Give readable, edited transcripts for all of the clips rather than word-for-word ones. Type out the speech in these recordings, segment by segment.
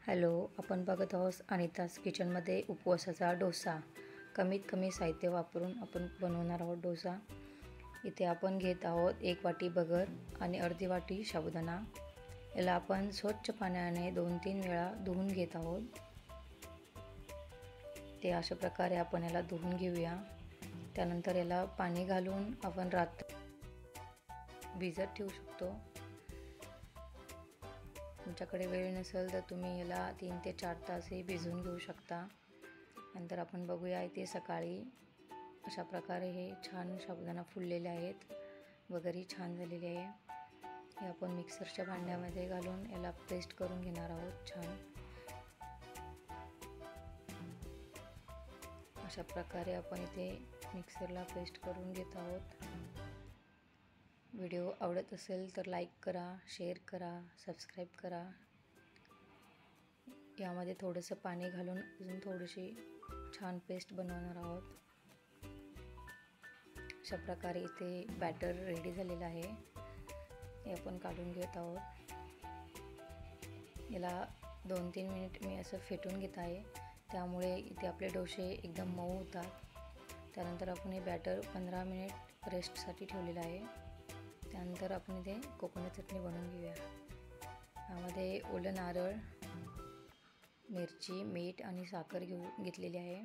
Hello, आपण बघत आहोत अनिताज किचनमध्ये उपवासाचा डोसा. कमीत कमी साहित्य वापरून आपण बनवणार आहोत डोसा. इथे आपण घेत आहोत 1 वाटी बगर आणि अर्धी वाटी साबुदाणा. याला आपण स्वच्छ पाण्याने 2-3 वेळा धुवून घेत आहोत. ते अशा प्रकारे आपण याला धुवून घेऊया. त्यानंतर याला पाणी घालून आपण रात्र भिजत ठेवू शकतो. तुमच्याकडे वेळ नसेल तर तुम्ही याला 3 ते 4 तासही भिजवून घेऊ शकता. नंतर आपण बघूया इथे सकाळी अशा प्रकारे हे छान साबुदाणा फुललेले आहेत. वगैरे छान झालेली आहे. हे आपण मिक्सरच्या भांड्यामध्ये घालून याला पेस्ट करून घेणार आहोत छान. अशा प्रकारे आपण इथे मिक्सरला पेस्ट करून घेत आहोत. व्हिडिओ आवडत असेल तर लाईक करा, शेअर करा, सबस्क्राईब करा. यामध्ये थोडंसं पाणी घालून अजून थोडीशी छान पेस्ट बनवणार आहोत. अशा प्रकारे इथे बॅटर रेडी झालेलं आहे. हे आपण काढून घेत आहोत. याला 2-3 मिनिट मी असं फेटून घेत आहे. त्यामुळे इथे आपले डोसे एकदम मऊ होतात. त्यानंतर आपण हे बॅटर 15 मिनिट रेस्टसाठी ठेवलेलं आहे. त्यानंतर आपण इथे कोकोनट चटणी बनवून घेऊया. यामध्ये ओलं नारळ, मिरची, मीठ आणि साखर घेतलेली आहे.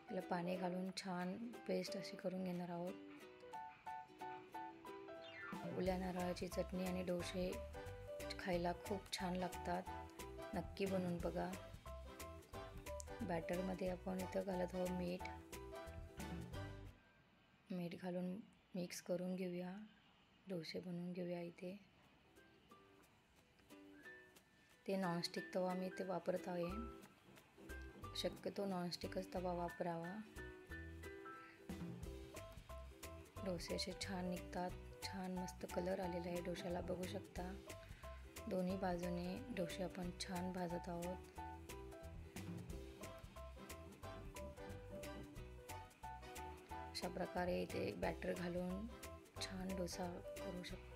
त्याला पाणी घालून छान पेस्ट अशी करून घेणार आहोत. ओल्या नारळाची चटणी आणि डोसे खायला खूप छान लागतात. नक्की बनवून बघा. बॅटरमध्ये आपण इथं घालत आहोत मीठ घालून मिक्स करून घेऊया. डोसे बनवून घेऊया. इथे ते नॉनस्टिक तवा मी इथे वापरत आहे. शक्यतो नॉनस्टिकच तवा वापरावा. डोसे असे छान निघतात. छान मस्त कलर आलेला आहे डोश्याला, बघू शकता. दोन्ही बाजूने डोसे आपण छान भाजत आहोत. अशा प्रकारे इथे बॅटर घालून छान डोसा करू शकतो.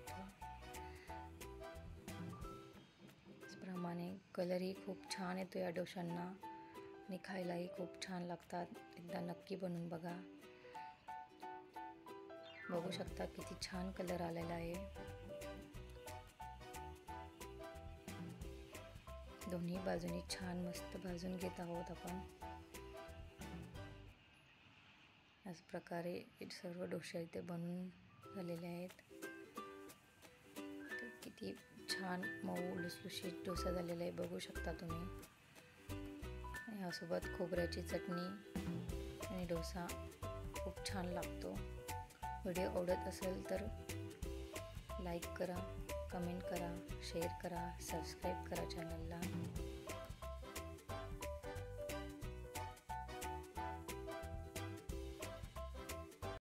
त्याचप्रमाणे कलरही खूप छान येतो या डोशांना आणि खायलाही खूप छान लागतात. एकदा नक्की बनवून बघा. बघू शकता किती छान कलर आलेला आहे. दोन्ही बाजूनी छान मस्त भाजून घेत आहोत आपण. याच प्रकारे सर्व डोसे इथे बनवून झालेले आहेत. किती छान मऊ लुसलुशीत डोसा झालेला आहे, बघू शकता तुम्ही. यासोबत खोबऱ्याची चटणी आणि डोसा खूप छान लागतो. व्हिडिओ आवडत असेल तर लाईक करा, कमेंट करा, शेअर करा, सबस्क्राईब करा चॅनलला.